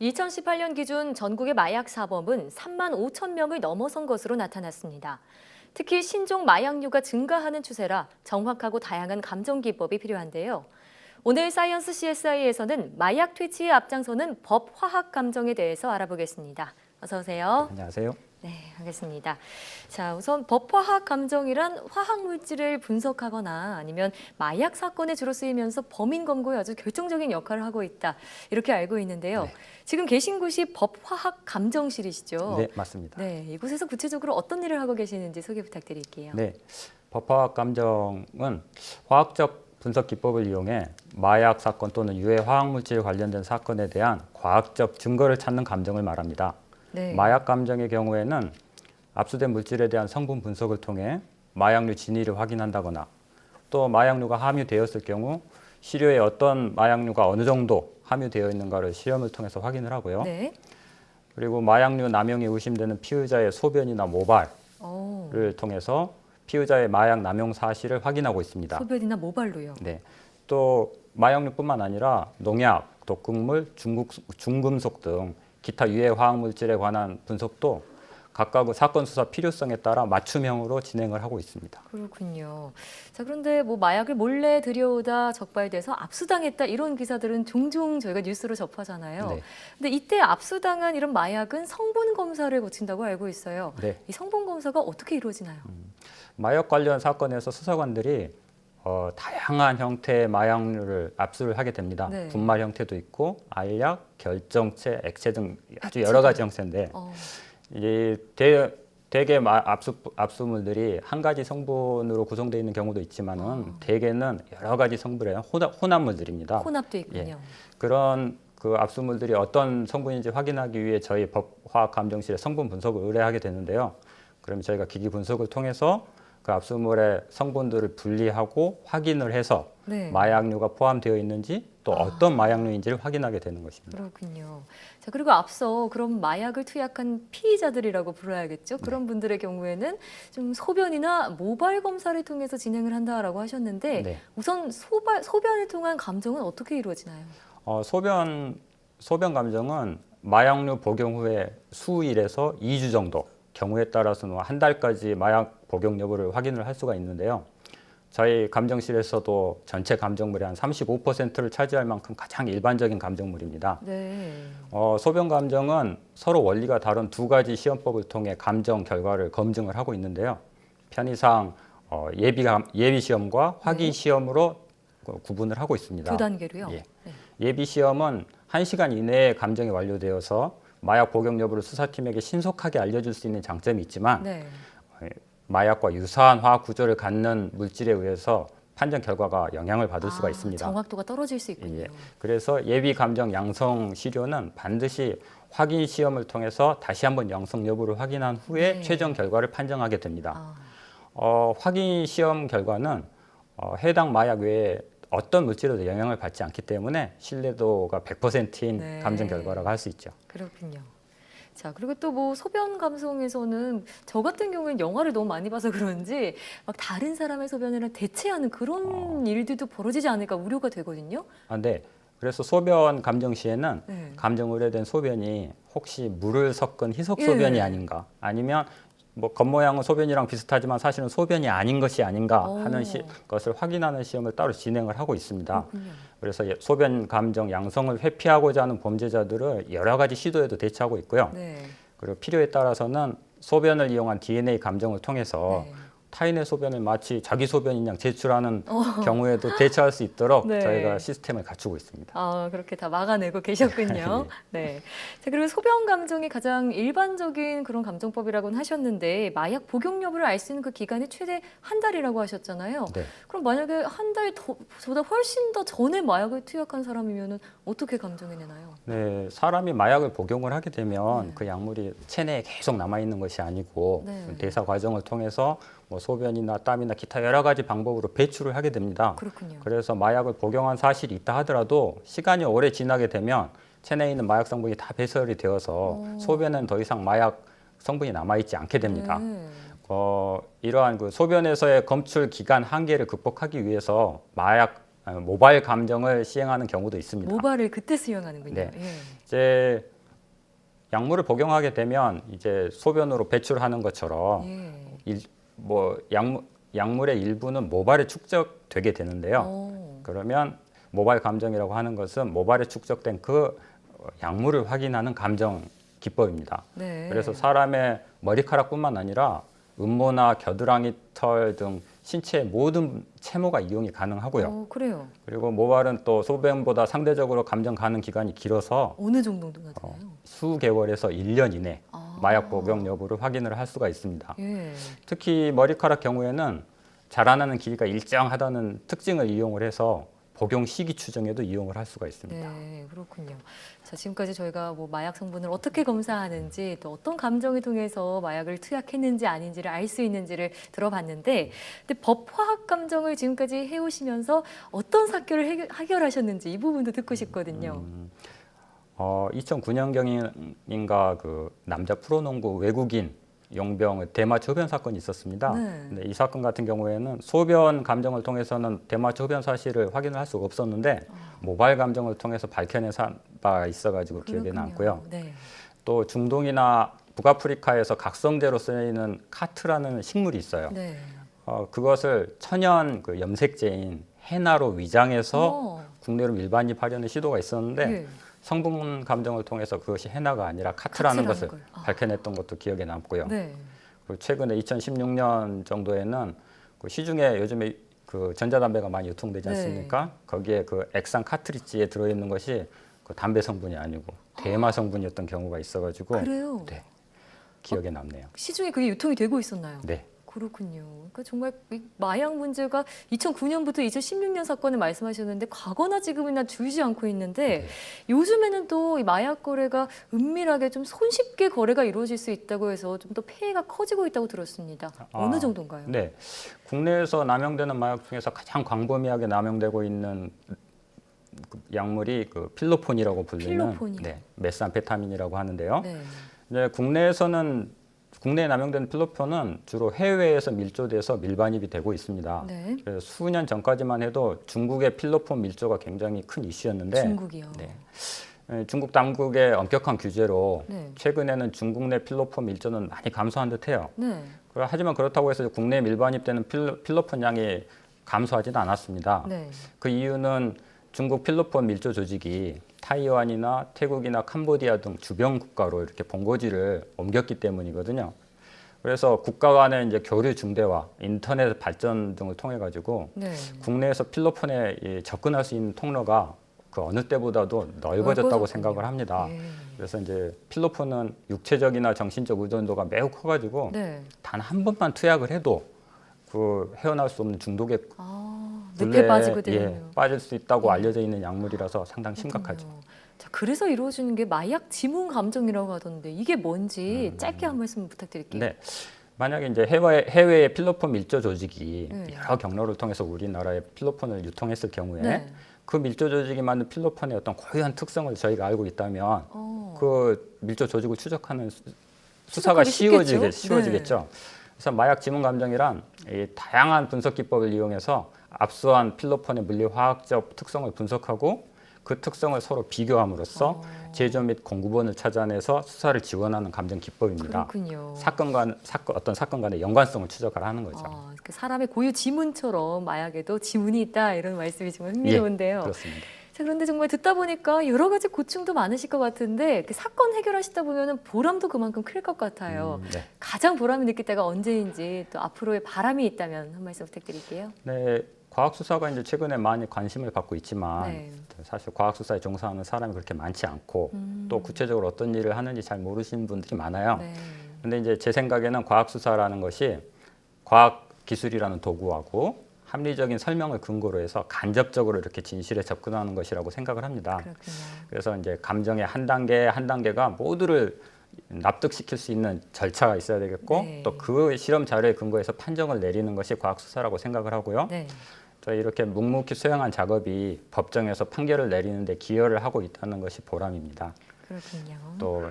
2018년 기준 전국의 마약 사범은 3만 5천 명을 넘어선 것으로 나타났습니다. 특히 신종 마약류가 증가하는 추세라 정확하고 다양한 감정 기법이 필요한데요. 오늘 사이언스 CSI에서는 마약 퇴치에 앞장서는 법 화학 감정에 대해서 알아보겠습니다. 어서 오세요. 안녕하세요. 네, 알겠습니다. 자, 우선 법화학 감정이란 화학 물질을 분석하거나 아니면 마약 사건에 주로 쓰이면서 범인 검거에 아주 결정적인 역할을 하고 있다. 이렇게 알고 있는데요. 네. 지금 계신 곳이 법화학 감정실이시죠? 네, 맞습니다. 네, 이곳에서 구체적으로 어떤 일을 하고 계시는지 소개 부탁드릴게요. 네, 법화학 감정은 화학적 분석 기법을 이용해 마약 사건 또는 유해 화학 물질 관련된 사건에 대한 과학적 증거를 찾는 감정을 말합니다. 네. 마약 감정의 경우에는 압수된 물질에 대한 성분 분석을 통해 마약류 진위를 확인한다거나 또 마약류가 함유되었을 경우 시료에 어떤 마약류가 어느 정도 함유되어 있는가를 시험을 통해서 확인을 하고요. 네. 그리고 마약류 남용이 의심되는 피의자의 소변이나 모발을 통해서 피의자의 마약 남용 사실을 확인하고 있습니다. 소변이나 모발로요. 네. 또 마약류뿐만 아니라 농약, 독극물, 중금속 등 기타 유해 화학 물질에 관한 분석도 각각 사건 수사 필요성에 따라 맞춤형으로 진행을 하고 있습니다. 그렇군요. 자, 그런데 뭐 마약을 몰래 들여오다 적발돼서 압수당했다 이런 기사들은 종종 저희가 뉴스로 접하잖아요. 네. 근데 이때 압수당한 이런 마약은 성분 검사를 거친다고 알고 있어요. 네. 이 성분 검사가 어떻게 이루어지나요? 마약 관련 사건에서 수사관들이 다양한 형태의 마약류를 압수를 하게 됩니다. 네. 분말 형태도 있고 알약, 결정체, 액체 등 아주 여러 가지 형태인데 이 대개 압수물들이 한 가지 성분으로 구성되어 있는 경우도 있지만은 대개는 여러 가지 성분의 혼합물들입니다. 혼합도 있군요. 예. 그런 그 압수물들이 어떤 성분인지 확인하기 위해 저희 법화학감정실에 성분 분석을 의뢰하게 되는데요. 그럼 저희가 기기 분석을 통해서 그 압수물의 성분들을 분리하고 확인을 해서 네. 마약류가 포함되어 있는지 또 어떤 마약류인지를 확인하게 되는 것입니다. 그렇군요. 자, 그리고 앞서 그런 마약을 투약한 피의자들이라고 불러야겠죠. 그런 분들의 경우에는 좀 소변이나 모발 검사를 통해서 진행을 한다라고 하셨는데 네. 우선 소변을 통한 감정은 어떻게 이루어지나요? 소변 감정은 마약류 복용 후에 수일에서 2주 정도, 경우에 따라서는 한 달까지 마약 복용 여부를 확인을 할 수가 있는데요. 저희 감정실에서도 전체 감정물의 한 35%를 차지할 만큼 가장 일반적인 감정물입니다. 네. 소변 감정은 서로 원리가 다른 두 가지 시험법을 통해 감정 결과를 검증을 하고 있는데요. 편의상 예비 시험과 확인 시험으로 구분을 하고 있습니다. 두 단계로요? 예. 네. 예비 시험은 1시간 이내에 감정이 완료되어서 마약 복용 여부를 수사팀에게 신속하게 알려줄 수 있는 장점이 있지만 네. 마약과 유사한 화학 구조를 갖는 물질에 의해서 판정 결과가 영향을 받을 수가 있습니다. 정확도가 떨어질 수 있군요. 예. 그래서 예비 감정 양성 시료는 반드시 확인 시험을 통해서 다시 한번 양성 여부를 확인한 후에 네. 최종 결과를 판정하게 됩니다. 확인 시험 결과는 해당 마약 외에 어떤 물질에도 영향을 받지 않기 때문에 신뢰도가 100%인 네. 감정 결과라고 할 수 있죠. 그렇군요. 자, 그리고 또 뭐 소변 감성에서는 저 같은 경우는 영화를 너무 많이 봐서 그런지 막 다른 사람의 소변이랑 대체하는 그런 일들도 벌어지지 않을까 우려가 되거든요. 네. 그래서 소변 감정 시에는 네. 감정 의뢰된 소변이 혹시 물을 섞은 희석 소변이 예. 아닌가, 아니면 뭐 겉모양은 소변이랑 비슷하지만 사실은 소변이 아닌 것이 아닌가 하는 것을 확인하는 시험을 따로 진행을 하고 있습니다. 그렇군요. 그래서 소변 감정 양성을 회피하고자 하는 범죄자들을 여러 가지 시도에도 대처하고 있고요. 네. 그리고 필요에 따라서는 소변을 이용한 DNA 감정을 통해서 네. 타인의 소변을 마치 자기 소변인 양 제출하는 경우에도 대처할 수 있도록 네. 저희가 시스템을 갖추고 있습니다. 그렇게 다 막아내고 계셨군요. 네. 자, 그리고 소변 감정이 가장 일반적인 그런 감정법이라고는 하셨는데 마약 복용 여부를 알 수 있는 그 기간이 최대 한 달이라고 하셨잖아요. 네. 그럼 만약에 한 달 저보다 훨씬 더 전에 마약을 투약한 사람이면은 어떻게 감정이 내나요? 네, 사람이 마약을 복용을 하게 되면 그 약물이 체내에 계속 남아 있는 것이 아니고 네. 대사 과정을 통해서 뭐 소변이나 땀이나 기타 여러 가지 방법으로 배출을 하게 됩니다. 그렇군요. 그래서 마약을 복용한 사실이 있다 하더라도 시간이 오래 지나게 되면 체내에 있는 마약 성분이 다 배설이 되어서 소변은 더 이상 마약 성분이 남아 있지 않게 됩니다. 네. 이러한 그 소변에서의 검출 기간 한계를 극복하기 위해서 마약 모발 감정을 시행하는 경우도 있습니다. 모발을 그때 수행하는군요. 네. 예. 이제 약물을 복용하게 되면 이제 소변으로 배출하는 것처럼 예. 뭐 약물의 일부는 모발에 축적되게 되는데요. 오. 그러면 모발 감정이라고 하는 것은 모발에 축적된 그 약물을 확인하는 감정 기법입니다. 네. 그래서 사람의 머리카락뿐만 아니라 음모나 겨드랑이 털 등 신체의 모든 채모가 이용이 가능하고요. 그래요. 그리고 모발은 또 소변보다 상대적으로 감정 가능 기간이 길어서 어느 정도 나타나요? 수개월에서 1년 이내 아. 마약 복용 여부를 확인을 할 수가 있습니다. 예. 특히 머리카락 경우에는 자라나는 길이가 일정하다는 특징을 이용을 해서 복용 시기 추정에도 이용을 할 수가 있습니다. 네, 그렇군요. 자, 지금까지 저희가 뭐 마약 성분을 어떻게 검사하는지 또 어떤 감정을 통해서 마약을 투약했는지 아닌지를 알 수 있는지를 들어봤는데, 근데 법화학 감정을 지금까지 해오시면서 어떤 사건을 해결하셨는지 이 부분도 듣고 싶거든요. 2009년경인가 그 남자 프로농구 외국인 용병 대마초 흡연 사건이 있었습니다. 네. 근데 이 사건 같은 경우에는 소변 감정을 통해서는 대마초 흡연 사실을 확인을 할 수가 없었는데 모발 감정을 통해서 밝혀낸 바가 있어가지고 기억에 그렇군요. 남고요. 네. 또 중동이나 북아프리카에서 각성제로 쓰이는 카트라는 식물이 있어요. 네. 그것을 천연 그 염색제인 헤나로 위장해서 어. 국내로 밀반입하려는 시도가 있었는데 예. 성분 감정을 통해서 그것이 헤나가 아니라 카트라는 것을 걸. 아. 밝혀냈던 것도 기억에 남고요. 네. 그리고 최근에 2016년 정도에는 그 시중에 요즘에 그 전자담배가 많이 유통되지 네. 않습니까? 거기에 그 액상 카트리지에 들어있는 것이 그 담배 성분이 아니고 대마 성분이었던 경우가 있어가지고 그래요. 네, 기억에 남네요. 시중에 그게 유통이 되고 있었나요? 네. 그렇군요. 그러니까 정말 이 마약 문제가 2009년부터 2016년 사건을 말씀하셨는데 과거나 지금이나 줄지 않고 있는데 네. 요즘에는 또 이 마약 거래가 은밀하게 좀 손쉽게 거래가 이루어질 수 있다고 해서 좀 더 폐해가 커지고 있다고 들었습니다. 어느 정도인가요? 네. 국내에서 남용되는 마약 중에서 가장 광범위하게 남용되고 있는 그 약물이 그 필로폰이라고 불리는 필로폰이요? 네, 메스암페타민이라고 하는데요. 네. 이제 국내에 남용되는 필로폰은 주로 해외에서 밀조돼서 밀반입이 되고 있습니다. 네. 그래서 수년 전까지만 해도 중국의 필로폰 밀조가 굉장히 큰 이슈였는데 중국이요. 네. 중국 당국의 엄격한 규제로 네. 최근에는 중국 내 필로폰 밀조는 많이 감소한 듯해요. 네. 하지만 그렇다고 해서 국내에 밀반입되는 필로폰 양이 감소하지는 않았습니다. 네. 그 이유는 중국 필로폰 밀조 조직이 타이완이나 태국이나 캄보디아 등 주변 국가로 이렇게 본거지를 옮겼기 때문이거든요. 그래서 국가 간의 이제 교류 중대화, 인터넷 발전 등을 통해 가지고 네. 국내에서 필로폰에 접근할 수 있는 통로가 그 어느 때보다도 넓어졌다고 넓어졌군요. 생각을 합니다. 예. 그래서 이제 필로폰은 육체적이나 정신적 의존도가 매우 커가지고 네. 단 한 번만 투약을 해도 그 헤어나올 수 없는 중독의 늪에 굴레에 빠지고 되네요. 빠질 수 있다고 예. 알려져 있는 약물이라서 상당히 심각하죠. 그렇군요. 자, 그래서 이루어지는 게 마약 지문 감정이라고 하던데 이게 뭔지 짧게 한 말씀 부탁드릴게요. 네. 만약에 이제 해외의 필로폰 밀조 조직이 네. 여러 경로를 통해서 우리나라에 필로폰을 유통했을 경우에 네. 그 밀조 조직이 만든 필로폰의 어떤 고유한 특성을 저희가 알고 있다면 어. 그 밀조 조직을 추적하는 수사가 추적하기 쉽겠죠? 쉬워지겠죠. 그래서 마약 지문 감정이란 이 다양한 분석 기법을 이용해서 압수한 필로폰의 물리화학적 특성을 분석하고 그 특성을 서로 비교함으로써 제조 및 공급원을 찾아내서 수사를 지원하는 감정 기법입니다. 그렇군요. 어떤 사건 간의 연관성을 추적을 하는 거죠. 그 사람의 고유 지문처럼 마약에도 지문이 있다 이런 말씀이 정말 흥미로운데요. 그렇습니다. 자, 그런데 정말 듣다 보니까 여러 가지 고충도 많으실 것 같은데 그 사건 해결하시다 보면 보람도 그만큼 클 것 같아요. 네. 가장 보람을 느낄 때가 언제인지 또 앞으로의 바람이 있다면 한 말씀 부탁드릴게요. 네, 과학 수사가 이제 최근에 많이 관심을 받고 있지만 네. 사실 과학 수사에 종사하는 사람이 그렇게 많지 않고 또 구체적으로 어떤 일을 하는지 잘 모르시는 분들이 많아요. 네. 근데 이제 제 생각에는 과학 수사라는 것이 과학 기술이라는 도구하고 합리적인 설명을 근거로 해서 간접적으로 이렇게 진실에 접근하는 것이라고 생각을 합니다. 그렇군요. 그래서 이제 감정의 한 단계 한 단계가 모두를 납득시킬 수 있는 절차가 있어야 되겠고 네. 또 그 실험 자료에 근거해서 판정을 내리는 것이 과학 수사라고 생각을 하고요. 네. 또 이렇게 묵묵히 수행한 작업이 법정에서 판결을 내리는데 기여를 하고 있다는 것이 보람입니다. 그렇군요. 또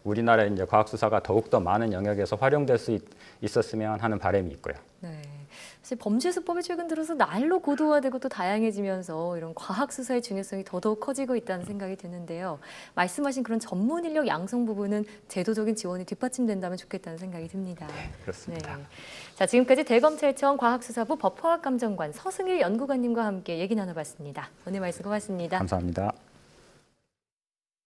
우리나라의 이제 과학 수사가 더욱 더 많은 영역에서 활용될 수 있었으면 하는 바람이 있고요. 네. 사실 범죄수법이 최근 들어서 날로 고도화되고 또 다양해지면서 이런 과학 수사의 중요성이 더더욱 커지고 있다는 생각이 드는데요. 말씀하신 그런 전문 인력 양성 부분은 제도적인 지원이 뒷받침된다면 좋겠다는 생각이 듭니다. 그렇습니다. 네. 자, 지금까지 대검찰청 과학수사부 법화학감정관 서승일 연구관님과 함께 얘기 나눠봤습니다. 오늘 말씀 고맙습니다. 감사합니다.